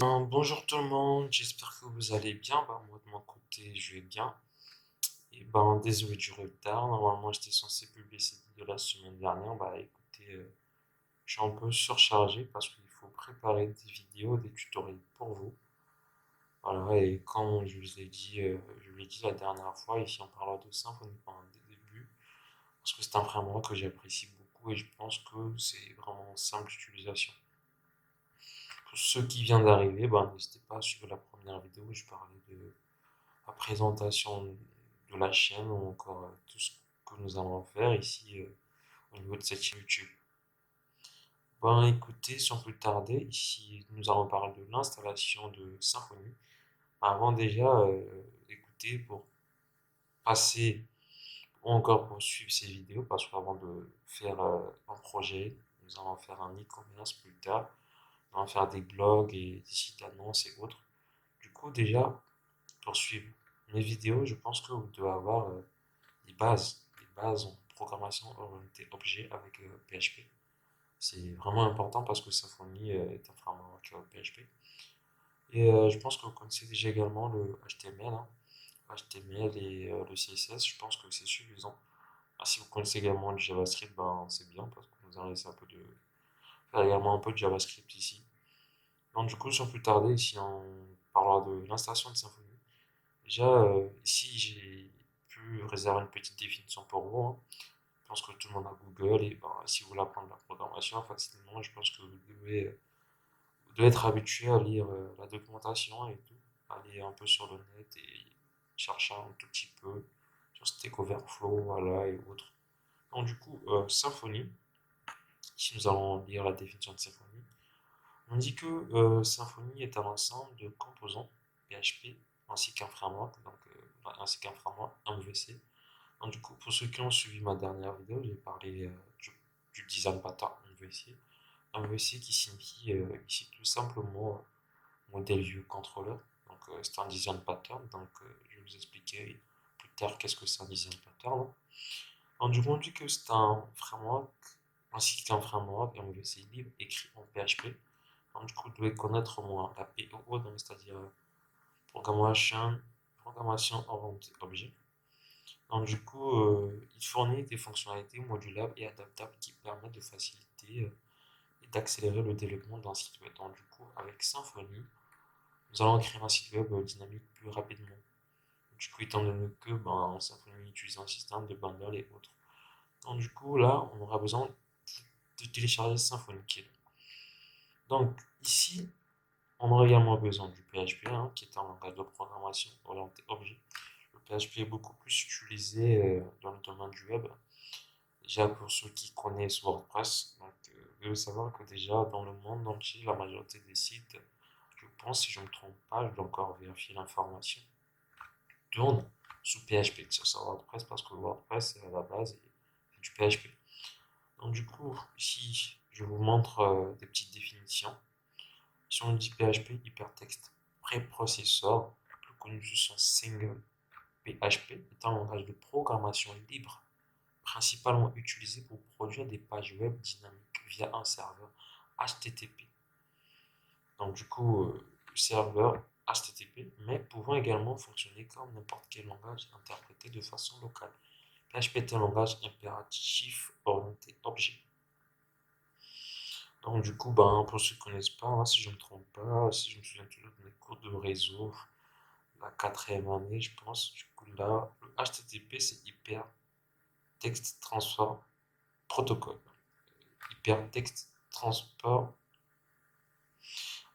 Bonjour tout le monde, j'espère que vous allez bien. Moi de mon côté, je vais bien. Désolé du retard. Normalement, j'étais censé publier cette vidéo la semaine dernière. Écoutez, je suis un peu surchargé parce qu'il faut préparer des vidéos, des tutoriels pour vous. Voilà, et comme je vous l'ai dit la dernière fois, ici on parlera de Symfony pendant le début parce que c'est un framework que j'apprécie beaucoup et je pense que c'est vraiment simple d'utilisation. Pour ceux qui viennent d'arriver, n'hésitez pas à suivre la première vidéo où je parlais de la présentation de la chaîne ou encore tout ce que nous allons faire ici au niveau de cette chaîne YouTube. Écoutez, sans plus tarder, ici nous allons parler de l'installation de Symfony. Avant déjà, écoutez, pour passer ou encore pour suivre ces vidéos, parce qu'avant de faire un projet, nous allons faire un e-commerce plus tard, nous allons faire des blogs et des sites d'annonces et autres. Du coup, déjà, pour suivre mes vidéos, je pense que vous devez avoir des bases en programmation orientée objet avec PHP. C'est vraiment important parce que Symfony est un framework PHP. Je pense que vous connaissez déjà également le HTML, hein. HTML et le CSS, je pense que c'est suffisant. Si vous connaissez également le JavaScript, c'est bien parce que nous allons essayer faire également un peu de JavaScript ici. Donc du coup, sans plus tarder, ici on parlera de l'installation de Symfony. Déjà, ici j'ai pu réserver une petite définition pour vous, hein. Je pense que tout le monde a Google et si vous voulez apprendre la programmation facilement, je pense que vous devez être habitué à lire la documentation et tout, aller un peu sur le net et chercher un tout petit peu sur Stack Overflow, voilà, et autres. Donc du coup, Symfony, si nous allons lire la définition de Symfony, on dit que Symfony est un ensemble de composants PHP ainsi qu'un framework MVC. Donc, du coup, pour ceux qui ont suivi ma dernière vidéo, j'ai parlé du design pattern MVC. MVC qui signifie ici tout simplement modèle view controller. Donc, c'est un design pattern. Donc, je vais vous expliquer plus tard qu'est-ce que c'est un design pattern. Donc, du coup, on dit que c'est un framework ainsi qu'un framework MVC libre écrit en PHP. Donc, du coup, vous devez connaître au moins la POO, donc c'est-à-dire programmation, programmation orientée objet. Donc, du coup, il fournit des fonctionnalités modulables et adaptables qui permettent de faciliter et d'accélérer le développement d'un site web. Donc, du coup, avec Symfony, nous allons créer un site web dynamique plus rapidement. Du coup, étant donné que Symfony utilise un système de bundle et autres. Donc, du coup, là, on aura besoin de télécharger Symfony Key. Donc, ici, on aura également besoin du PHP, hein, qui est un langage de programmation orienté objet. Le PHP est beaucoup plus utilisé dans le domaine du web. Déjà, pour ceux qui connaissent WordPress, vous devez savoir que déjà, dans le monde entier, la majorité des sites, je pense, si je ne me trompe pas, je dois encore vérifier l'information, tournent sous PHP, que ce soit WordPress, parce que WordPress, à la base, est du PHP. Donc, du coup, ici, je vous montre des petites définitions. Si on dit PHP, hypertexte préprocesseur, plus connu sous son single, PHP est un langage de programmation libre principalement utilisé pour produire des pages web dynamiques via un serveur HTTP. Donc du coup, serveur HTTP, mais pouvant également fonctionner comme n'importe quel langage interprété de façon locale. PHP est un langage impératif orienté objet. Donc du coup, pour ceux qui ne connaissent pas, hein, si je ne me trompe pas, si je me souviens toujours de mes cours de réseau, la quatrième année, je pense, du coup là, le HTTP c'est Hyper Text Transfer Protocol. Hypertexte transport.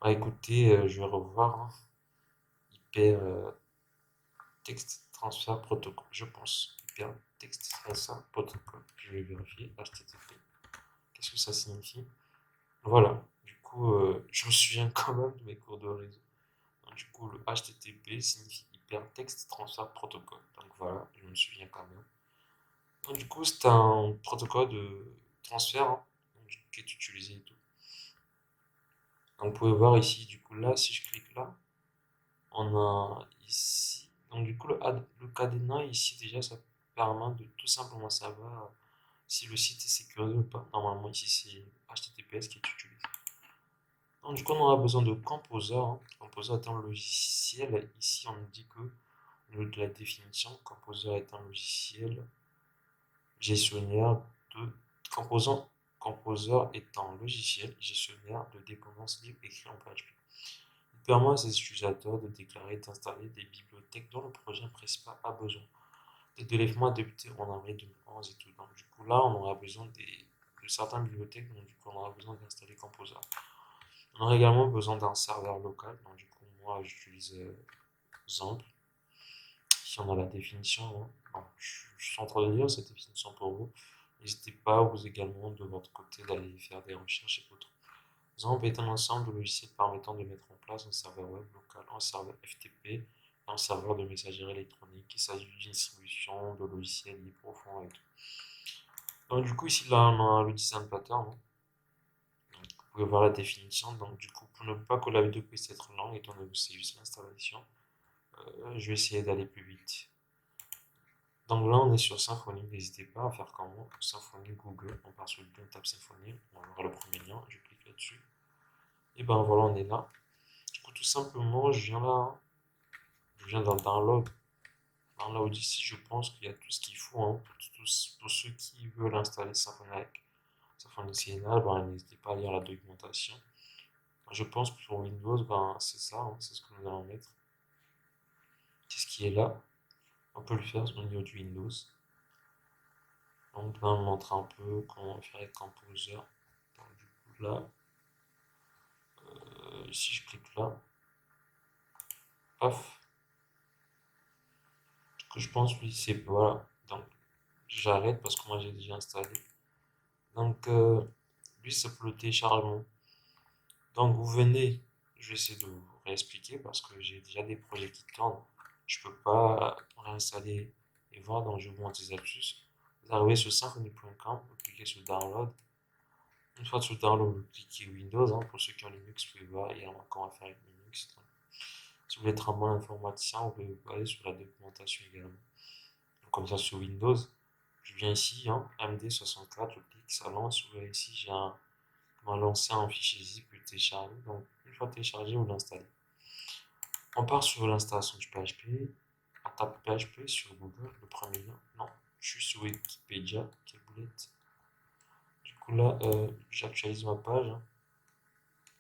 Écoutez, je vais revoir, hein. Hyper texte transfert protocole, je pense. Hyper texte transfert protocole. Je vais vérifier. HTTP. Qu'est-ce que ça signifie? Voilà. Du coup, je me souviens quand même de mes cours de réseau. Donc, du coup, le HTTP signifie Hyper Text Transfer Protocol. Donc voilà, je me souviens quand même. Donc, du coup, c'est un protocole de transfert, hein, qui est utilisé et tout. Donc, vous pouvez voir ici, du coup, là, si je clique là, on a ici, donc du coup, le cadenas ici, déjà, ça permet de tout simplement savoir si le site est sécurisé ou pas. Normalement, ici, c'est HTTPS qui est utilisé. Donc, du coup, on aura besoin de Composer, hein. Composer est un logiciel. Ici, on nous dit que, au niveau de la définition, Composer est un logiciel gestionnaire de composants. Composer est un logiciel gestionnaire de dépendances libres écrit en PHP. Il permet à ses utilisateurs de déclarer et d'installer des bibliothèques dont le projet principal a besoin. Des développements débutés en avril 2011 et tout. Donc, du coup, là, on aura besoin de certaines bibliothèques. Donc, du coup, on aura besoin d'installer Composer. On aura également besoin d'un serveur local. Donc, du coup, moi, j'utilise Xampp. Ici, on a la définition, hein. Bon, je suis en train de lire cette définition pour vous. N'hésitez pas, vous également, de votre côté, d'aller faire des recherches et autres. Xampp est un ensemble de logiciels permettant de mettre en place un serveur web local, un serveur FTP et un serveur de messagerie électronique. Il s'agit d'une distribution de logiciels libres profonds et tout. Donc, du coup, ici, là, on a le design pattern, hein. Donc, vous pouvez voir la définition. Donc, du coup, pour ne pas que la vidéo puisse être longue, étant donné que c'est juste l'installation, je vais essayer d'aller plus vite. Donc là, on est sur Symfony. N'hésitez pas à faire comme moi. Symfony, Google. On part sur le lien, on tape Symfony. On va voir le premier lien. Je clique là-dessus. Et ben voilà, on est là. Du coup, tout simplement, je viens là, hein. Je viens dans le download. Download ici, je pense qu'il y a tout ce qu'il faut, hein, pour ceux qui veulent installer Symfony avec Symfony CNA. Ben, n'hésitez pas à lire la documentation. Je pense que pour Windows, ben, c'est ça, hein, c'est ce que nous allons mettre. C'est ce qui est là. On peut le faire au niveau du Windows. Donc là, on montre un peu comment faire avec Composer. Donc, du coup, là, si je clique là, paf, ce que je pense, oui, c'est voilà. Donc, j'arrête parce que moi, j'ai déjà installé. Donc, lui, c'est pour le téléchargement. Donc, vous venez, je vais essayer de vous réexpliquer parce que j'ai déjà des projets qui tournent. Je peux pas réinstaller et voir, donc je vous montre des astuces. Vous arrivez sur symfony.com, vous cliquez sur Download. Une fois sur Download, vous cliquez Windows, hein. Pour ceux qui ont Linux, vous pouvez voir, il y a encore à faire avec Linux. Donc, si vous voulez être un bon informaticien, vous pouvez aller sur la documentation également. Donc, comme ça, sur Windows, je viens ici, hein, MD64, je clique, ça lance. Vous voyez ici, j'ai lancé un fichier zip que je télécharge. Donc, une fois téléchargé, vous l'installez. On part sur l'installation du PHP. On tape PHP sur Google, le premier lien. Non, je suis sur Wikipédia. Quelle boulette. Du coup, là, j'actualise ma page, hein.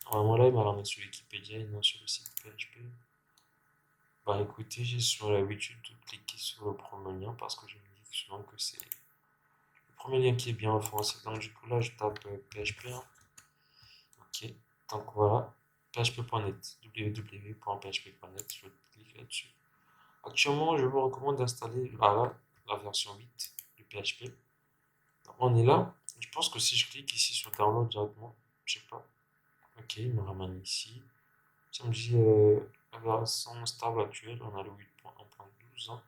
Normalement, là, il m'a ramené sur Wikipédia et non sur le site PHP. Bah écoutez, j'ai sur l'habitude de cliquer sur le premier lien parce que je me dis souvent que c'est le premier lien qui est bien offensé. Donc, du coup, là, je tape PHP, hein. Ok, donc voilà, php.net, www.php.net, je clique là-dessus. Actuellement, je vous recommande d'installer la version 8 du PHP. Donc, on est là. Je pense que si je clique ici sur Download directement, je sais pas. Ok, il me ramène ici. Ça me dit la version stable actuelle, on a le 8.1.12, hein.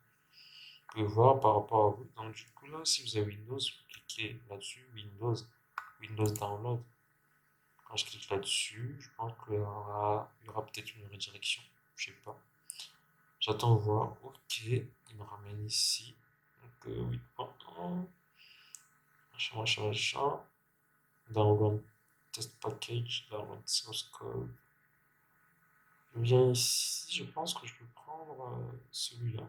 Vous pouvez voir par rapport à vous. Donc, du coup, là, si vous avez Windows, vous cliquez là-dessus, Windows Download. Quand je clique là-dessus, je pense qu'il y aura peut-être une redirection. Je sais pas. J'attends voir. Ok, il me ramène ici. Donc, oui. Machin. Download test package, download source code. Je viens ici, je pense que je peux prendre celui-là.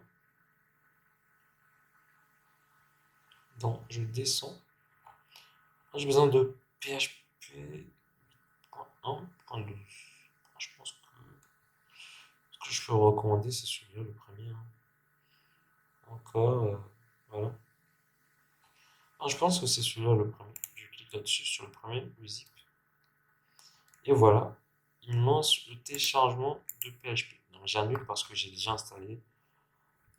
Donc, je descends. J'ai besoin de PHP 8.1.12. Je pense que ce que je peux recommander, c'est celui-là, le premier, hein. Encore, voilà. Ah, je pense que c'est celui-là le premier. Je clique là-dessus sur le premier, le zip. Et voilà. Il me lance le téléchargement de PHP. Donc j'annule parce que j'ai déjà installé.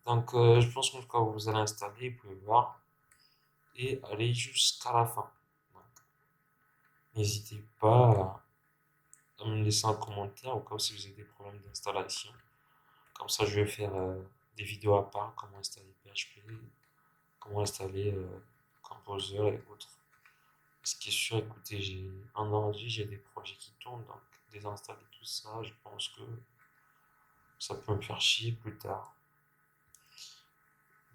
Donc je pense que quand vous allez installer, vous pouvez voir et aller jusqu'à la fin. N'hésitez pas à me laisser un commentaire au cas où si vous avez des problèmes d'installation. Comme ça, je vais faire des vidéos à part, comment installer PHP, comment installer Composer et autres. Ce qui est sûr, écoutez, j'ai un ordi, j'ai des projets qui tournent, donc désinstaller tout ça, je pense que ça peut me faire chier plus tard.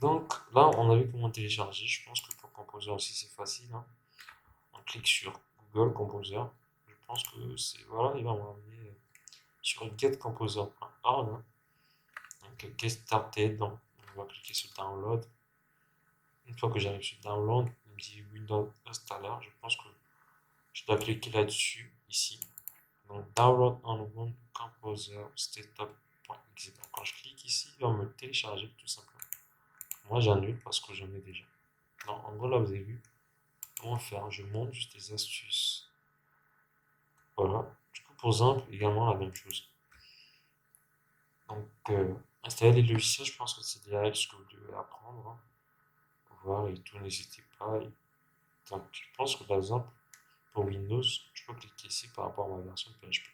Donc là, on a vu comment télécharger. Je pense que pour Composer aussi, c'est facile, hein. On clique sur Google Composer. Je pense que c'est, voilà, il va m'amener sur getcomposer.org, hein. Donc, get started, donc on va cliquer sur download. Une fois que j'arrive sur download, il me dit Windows Installer. Je pense que je dois cliquer là-dessus, ici. Donc, download on Windows Composer setup.exe. Quand je clique ici, il va me télécharger tout simplement. Moi, j'annule parce que j'en ai déjà. Donc, en gros, là, vous avez vu comment faire. Je montre juste des astuces. Voilà. Du coup, pour Zamp, également la même chose. Donc, installer les logiciels, je pense que c'est déjà ce que vous devez apprendre, hein. Voir et tout, n'hésitez pas. Donc, je pense que par exemple, pour Windows, je peux cliquer ici par rapport à ma version de PHP.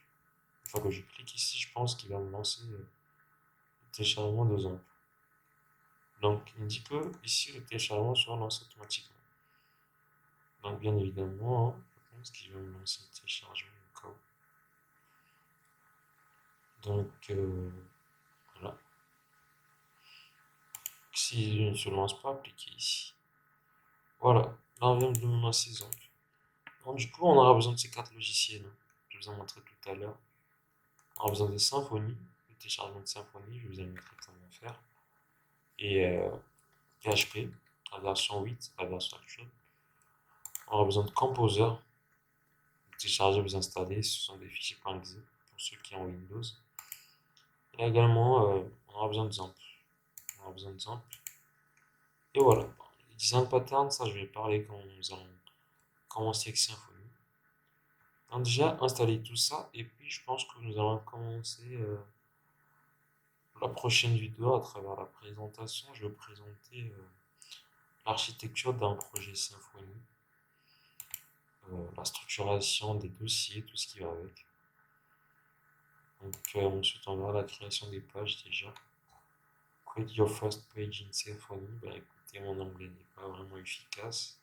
Une fois que je clique ici, je pense qu'il va me lancer le téléchargement de Zamp. Donc, il me dit que ici, le téléchargement sera lancé automatiquement. Donc, bien évidemment, hein, je pense qu'il va me lancer le téléchargement au cas où. Donc, voilà. Si je ne se lance pas, cliquez ici. Voilà, là on vient de me lancer Zamp. Donc, du coup, on aura besoin de ces quatre logiciels, hein. Je vous ai montré tout à l'heure. On aura besoin de Symfony, le téléchargement de Symfony, je vous ai montré comment faire. Et PHP, la version 8, la version actuelle. On aura besoin de Composer, vous téléchargez, vous installez, ce sont des fichiers .exe pour ceux qui ont Windows. Et également, on aura besoin de Zamp. On aura besoin de Zamp. Et voilà. Les design patterns, ça je vais parler quand nous allons commencer avec Symfony. Donc déjà, installer tout ça, et puis je pense que nous allons commencer la prochaine vidéo à travers la présentation. Je vais présenter l'architecture d'un projet Symfony, la structuration des dossiers, tout ce qui va avec. Donc ensuite, on verra la création des pages déjà. Create your first page in Symfony. Ben, écoutez, mon anglais n'est pas vraiment efficace.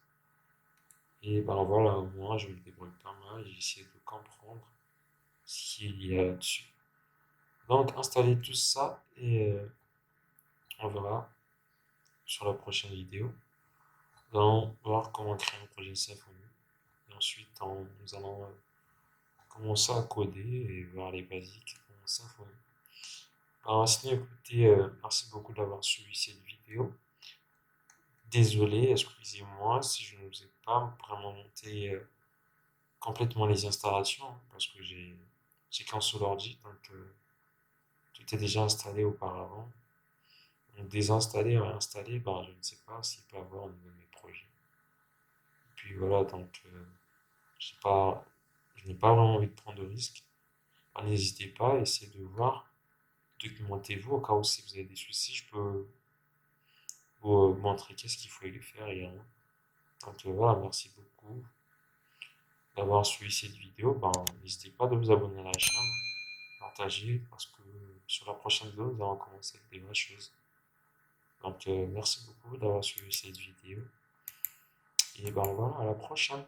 Et ben voilà, moi je me débrouille pas mal, j'essaie de comprendre ce qu'il y a là-dessus. Donc installer tout ça et on verra sur la prochaine vidéo. Nous allons voir comment créer un projet Symfony. Et ensuite, nous allons commencer à coder et voir les basiques en Symfony. Alors, sinon, écoutez, merci beaucoup d'avoir suivi cette vidéo. Désolé, excusez-moi si je ne vous ai pas vraiment monté complètement les installations, hein, parce que j'ai qu'un seul ordi, donc tout est déjà installé auparavant. Donc désinstaller et réinstaller, ben, je ne sais pas s'il peut avoir au niveau de mes projets. Et puis voilà, donc pas, je n'ai pas vraiment envie de prendre de risques. Alors, n'hésitez pas, essayez de voir, documentez-vous au cas où si vous avez des soucis, je peux vous montrer qu'est-ce qu'il faut faire également. Donc voilà, merci beaucoup d'avoir suivi cette vidéo. Ben, n'hésitez pas de vous abonner à la chaîne, partager, parce que sur la prochaine vidéo, nous allons commencer avec des vraies choses. Donc merci beaucoup d'avoir suivi cette vidéo. Et ben voilà, à la prochaine.